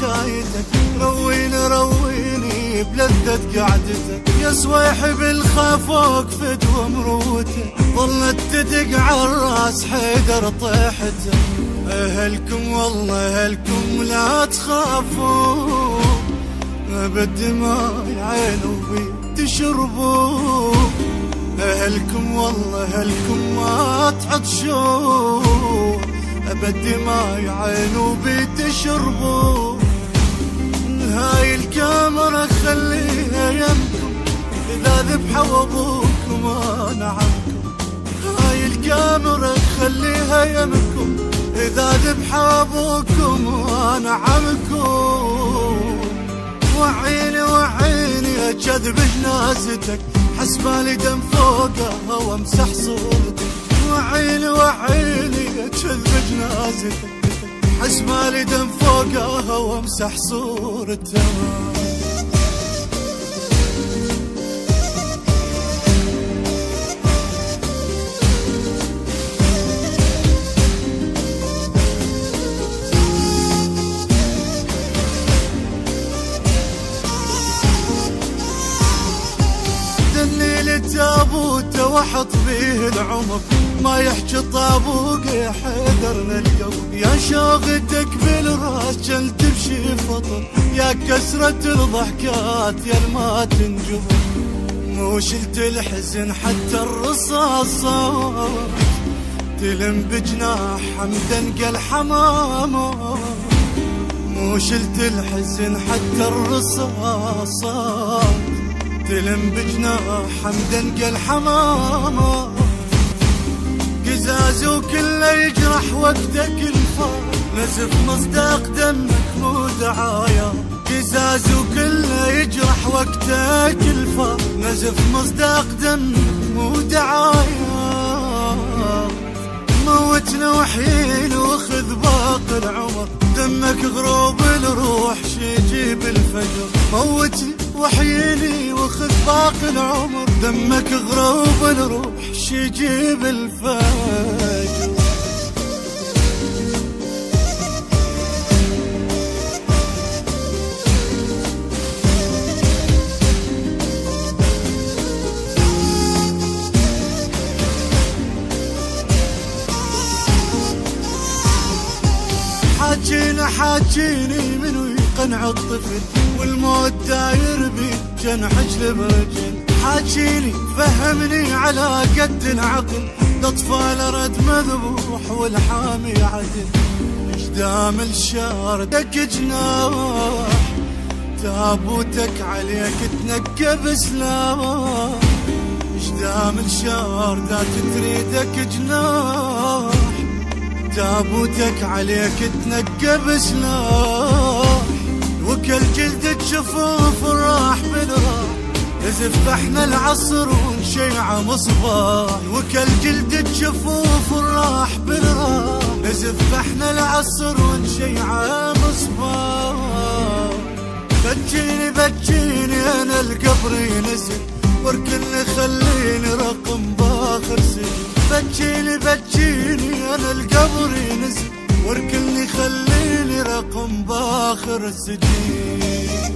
شايتك، رويني بلذة قعدتك، يا صويحي بالخفوق فدوى مروتك، ظلت تدق عالراس حيدر طيحته. اهلكم والله اهلكم لا تخافوا، بالدماء عينوا بي تشربوا. اهلكم والله اهلكم ما تعطشوا، بالدماء عينوا بي تشربوا. هاي الكاميرا خليها يمكم، اذا ذبحوا ابوكم انا عمكم. هاي الكاميرا خليها يمكم، اذا ذبحوا ابوكم انا عمكم. وعيني اكذب جنازتك، حسبالي دم فوقها وامسح صورتك. وعيني اكذب جنازتك، حسبالي دم فوقها وامسح صورتك. تابوته واحط فيه العمر، ما يحكي طابوق يا حيدرنا القلب. يا شوقتك بالراس جل تمشي فطر، يا كسرة الضحكات يا ما تنجبر. مو شلت الحزن حتى الرصاصات، تلم بجناح حمدا قل حمامة. مو شلت الحزن حتى الرصاصات، تلم بجناح حمدا قل حمامة. قزاز وكله يجرح وقتك الفار، نزف مصداق دمك مو دعايا. قزاز وكله يجرح وقتك الفار، نزف مصداق دمك مو دعايا. موتنا وحيين وخذ باقي العمر، دمك غروب الروح شي يجيب الفجر. موتني وحييني وخذ باقي العمر، دمك غروب الروح شي يجيب الفجر. حاجيني منو يقنع الطفل، والموت داير بي جنح جلب رجل. حاجيني فهمني على قد العقل، الاطفال رد مذبوح والحامي عدل. قدام الشاردك جناح، تابوتك عليك تنقب سلاح. قدام الشاردات تريدك جناح، تابوتك عليك تنقب سلاح. وكل جلدك شفوف راح بالراح، نزف احنا العصر ونشيع مصباح. وكل جلدك شفوف راح بالراح، نزف احنا العصر ونشيع مصباح. بجيني انا القبر ينزل، واركن خليني رقم باخر سجن. بجيني انا القبر ينزل، واركن خليني رقم باخر السجين.